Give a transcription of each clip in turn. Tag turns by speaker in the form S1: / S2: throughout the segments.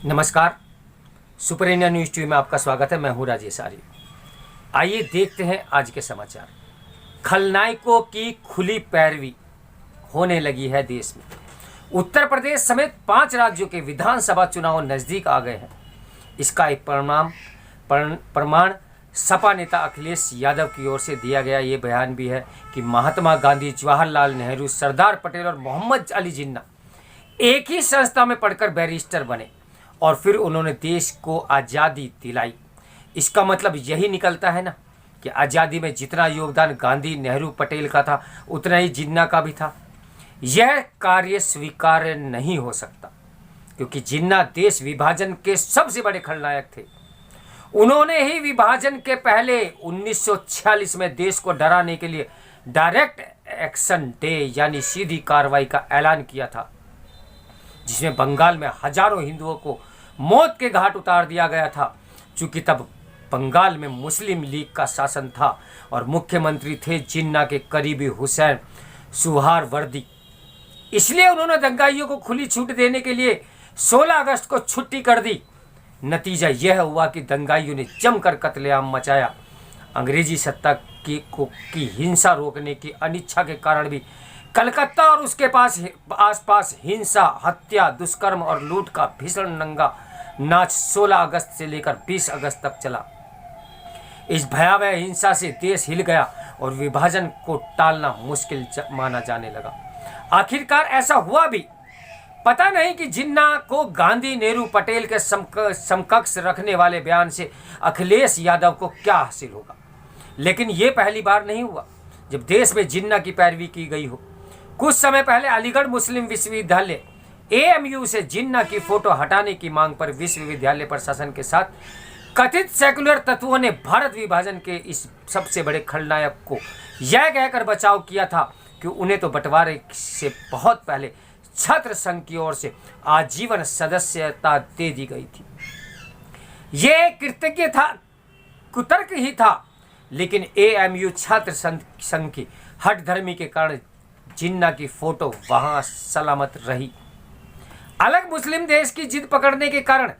S1: नमस्कार। Super India news TV में आपका स्वागत है। मैं हूं राजेश आर्य। आइए देखते हैं आज के समाचार। खलनायकों की खुली पैरवी होने लगी है देश में। उत्तर प्रदेश समेत 5 राज्यों के विधानसभा चुनाव नज़दीक आ गए हैं। इसका एक प्रमाण सपा नेता अखिलेश यादव की ओर से दिया गया ये बयान भी है कि महात्मा गांधी, जवाहरलाल नेहरू, सरदार पटेल और मोहम्मद अली जिन्ना एक ही संस्था में पढ़कर बैरिस्टर बने और फिर उन्होंने देश को आज़ादी दिलाई। इसका मतलब यही निकलता है ना कि आज़ादी में जितना योगदान गांधी, नेहरू, पटेल का था उतना ही जिन्ना का भी था। यह कार्य स्वीकार्य नहीं हो सकता क्योंकि जिन्ना देश विभाजन के सबसे बड़े खलनायक थे। उन्होंने ही विभाजन के पहले 1946 में देश को डराने के लिए डायरेक्ट एक्शन डे यानी सीधी कार्रवाई का ऐलान किया था, जिसमें बंगाल में हजारों हिंदुओं को मौत के घाट उतार दिया गया था। चूंकि तब बंगाल में मुस्लिम लीग का शासन था और मुख्यमंत्री थे जिन्ना के करीबी हुसैन सुहरावर्दी, इसलिए उन्होंने दंगाइयों को खुली छूट देने के लिए 16 अगस्त को छुट्टी कर दी। नतीजा यह हुआ कि दंगाइयों ने जमकर कत्लेआम मचाया। अंग्रेजी सत्ता की हिंसा रोकने की अनिच्छा के कारण भी कलकत्ता और उसके आसपास हिंसा, हत्या, दुष्कर्म और लूट का भीषण नंगा नाच 16 अगस्त से लेकर 20 अगस्त तक चला। इस भयावह हिंसा से देश हिल गया और विभाजन को टालना मुश्किल माना जाने लगा। आखिरकार ऐसा हुआ भी। पता नहीं कि जिन्ना को गांधी, नेहरू, पटेल के समकक्ष रखने वाले बयान से अखिलेश यादव को क्या हासिल होगा, लेकिन ये पहली बार नहीं हुआ जब देश में जिन्ना की पैरवी की गई हो। कुछ समय पहले अलीगढ़ मुस्लिम विश्वविद्यालय AMU से जिन्ना की फोटो हटाने की मांग पर विश्वविद्यालय प्रशासन के साथ कथित सेकुलर तत्वों ने भारत विभाजन के इस सबसे बड़े खलनायक को यह कहकर बचाव किया था कि उन्हें तो बंटवारे से बहुत पहले छात्र संघ की ओर से आजीवन सदस्यता दे दी गई थी। यह कृतज्ञ था, कुतर्क ही था, लेकिन AMU छात्र संघ की हठधर्मी के कारण जिन्ना की फोटो वहां सलामत रही। अलग मुस्लिम देश की जिद पकड़ने के कारण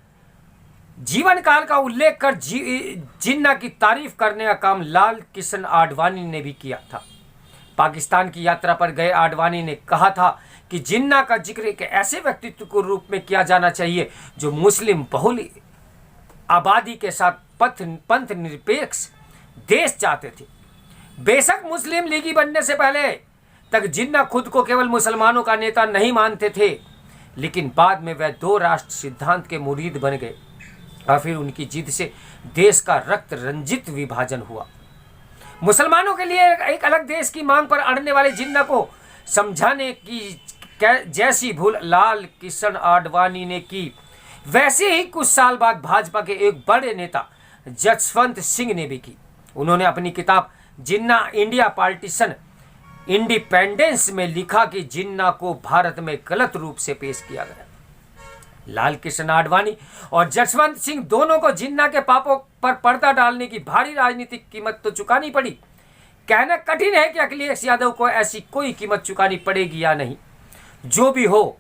S1: जीवन काल का उल्लेख कर जिन्ना की तारीफ करने का काम लाल कृष्ण आडवाणी ने भी किया था। पाकिस्तान की यात्रा पर गए आडवाणी ने कहा था कि जिन्ना का जिक्र एक ऐसे व्यक्तित्व के रूप में किया जाना चाहिए जो मुस्लिम बहुल आबादी के साथ पंथ निरपेक्ष देश चाहते थे। बेशक मुस्लिम लीगी बनने से पहले तक जिन्ना खुद को केवल मुसलमानों का नेता नहीं मानते थे, लेकिन बाद में वह 2 राष्ट्र सिद्धांत के मुरीद बन गए और फिर उनकी जिद से देश का रक्त रंजित विभाजन हुआ। मुसलमानों के लिए एक अलग देश की मांग पर अड़ने वाले जिन्ना को समझाने की जैसी भूल लाल कृष्ण आडवाणी ने की, वैसे ही कुछ साल बाद भाजपा के एक बड़े नेता जसवंत सिंह ने भी की। उन्होंने अपनी किताब जिन्ना इंडिया पार्टीशन इंडिपेंडेंस में लिखा कि जिन्ना को भारत में गलत रूप से पेश किया गया। लाल कृष्ण आडवाणी और जसवंत सिंह दोनों को जिन्ना के पापों पर पर्दा डालने की भारी राजनीतिक कीमत तो चुकानी पड़ी। कहना कठिन है कि अखिलेश यादव को ऐसी कोई कीमत चुकानी पड़ेगी या नहीं। जो भी हो,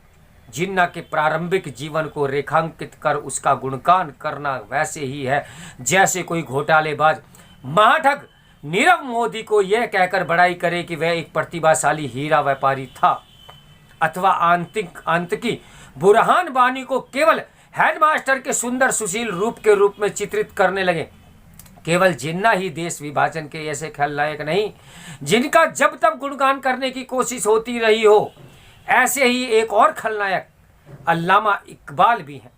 S1: जिन्ना के प्रारंभिक जीवन को रेखांकित कर उसका गुणगान करना वैसे ही है जैसे कोई घोटालेबाज महाठग नीरव मोदी को यह कहकर बड़ाई करे कि वह एक प्रतिभाशाली हीरा व्यापारी था, अथवा आंतकी बुरहान वानी को केवल हेडमास्टर के सुंदर सुशील रूप के रूप में चित्रित करने लगे। केवल जिन्ना ही देश विभाजन के ऐसे खलनायक नहीं जिनका जब तब गुणगान करने की कोशिश होती रही हो। ऐसे ही एक और खलनायक अल्लामा इकबाल भी हैं,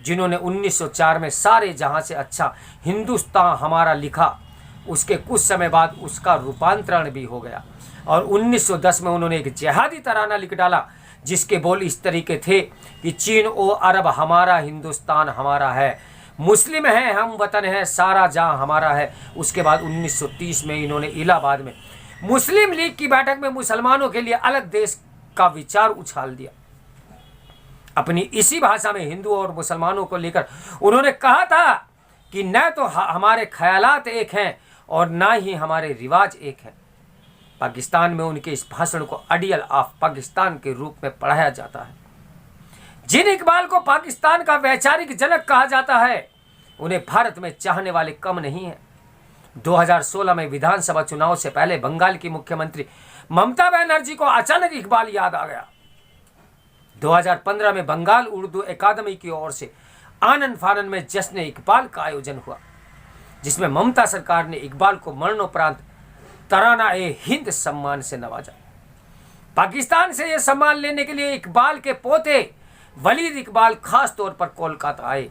S1: जिन्होंने 1904 में सारे जहां से अच्छा हिंदुस्तान हमारा लिखा। उसके कुछ समय बाद उसका रूपांतरण भी हो गया और 1910 में उन्होंने एक जिहादी तराना लिख डाला जिसके बोल इस तरीके थे कि चीन ओ अरब हमारा, हिंदुस्तान हमारा है, मुस्लिम हैं हम, वतन है सारा जहां हमारा है। उसके बाद 1930 में इन्होंने इलाहाबाद में मुस्लिम लीग की बैठक में मुसलमानों के लिए अलग देश का विचार उछाल दिया। अपनी इसी भाषा में हिंदू और मुसलमानों को लेकर उन्होंने कहा था कि न तो हमारे ख्यालात एक हैं और ना ही हमारे रिवाज एक हैं। पाकिस्तान में उनके इस भाषण को आइडियल ऑफ पाकिस्तान के रूप में पढ़ाया जाता है। जिन इकबाल को पाकिस्तान का वैचारिक जनक कहा जाता है, उन्हें भारत में चाहने वाले कम नहीं हैं। 2016 में विधानसभा चुनाव से पहले बंगाल की मुख्यमंत्री ममता बनर्जी को अचानक इकबाल याद आ गया। 2015 में बंगाल उर्दू अकादमी की ओर से आनन फानन में जश्न इकबाल का आयोजन हुआ, जिसमें ममता सरकार ने इकबाल को मरणोपरांत तराना ए हिंद सम्मान से नवाजा। पाकिस्तान से यह सम्मान लेने के लिए इकबाल के पोते वलीद इकबाल खास तौर पर कोलकाता आए।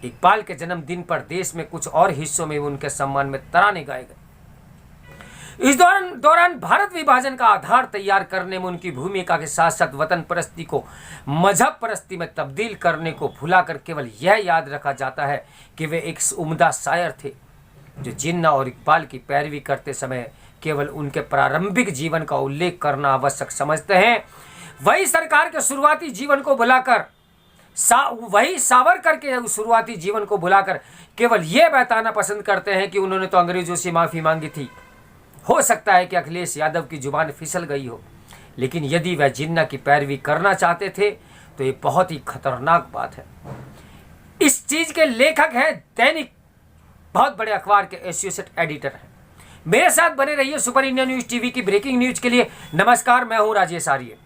S1: इकबाल के जन्मदिन पर देश में कुछ और हिस्सों में उनके सम्मान में तराने गाए गए। इस दौरान भारत विभाजन का आधार तैयार करने में उनकी भूमिका के साथ साथ वतन परस्ती को मजहब परस्ती में तब्दील करने को भुलाकर केवल यह याद रखा जाता है कि वे एक उम्दा शायर थे, जो जिन्ना और इकबाल की पैरवी करते समय केवल उनके प्रारंभिक जीवन का उल्लेख करना आवश्यक समझते हैं। वही सरकार के शुरुआती जीवन को भुलाकर वही सावरकर के शुरुआती जीवन को भुलाकर केवल यह बताना पसंद करते हैं कि उन्होंने तो अंग्रेजों से माफ़ी मांगी थी। हो सकता है कि अखिलेश यादव की जुबान फिसल गई हो, लेकिन यदि वह जिन्ना की पैरवी करना चाहते थे तो ये बहुत ही खतरनाक बात है। इस चीज़ के लेखक हैं दैनिक बहुत बड़े अखबार के एसोसिएट एडिटर हैं। मेरे साथ बने रहिए सुपर इंडिया न्यूज़ टीवी की ब्रेकिंग न्यूज़ के लिए। नमस्कार, मैं हूँ राजेश आर्य।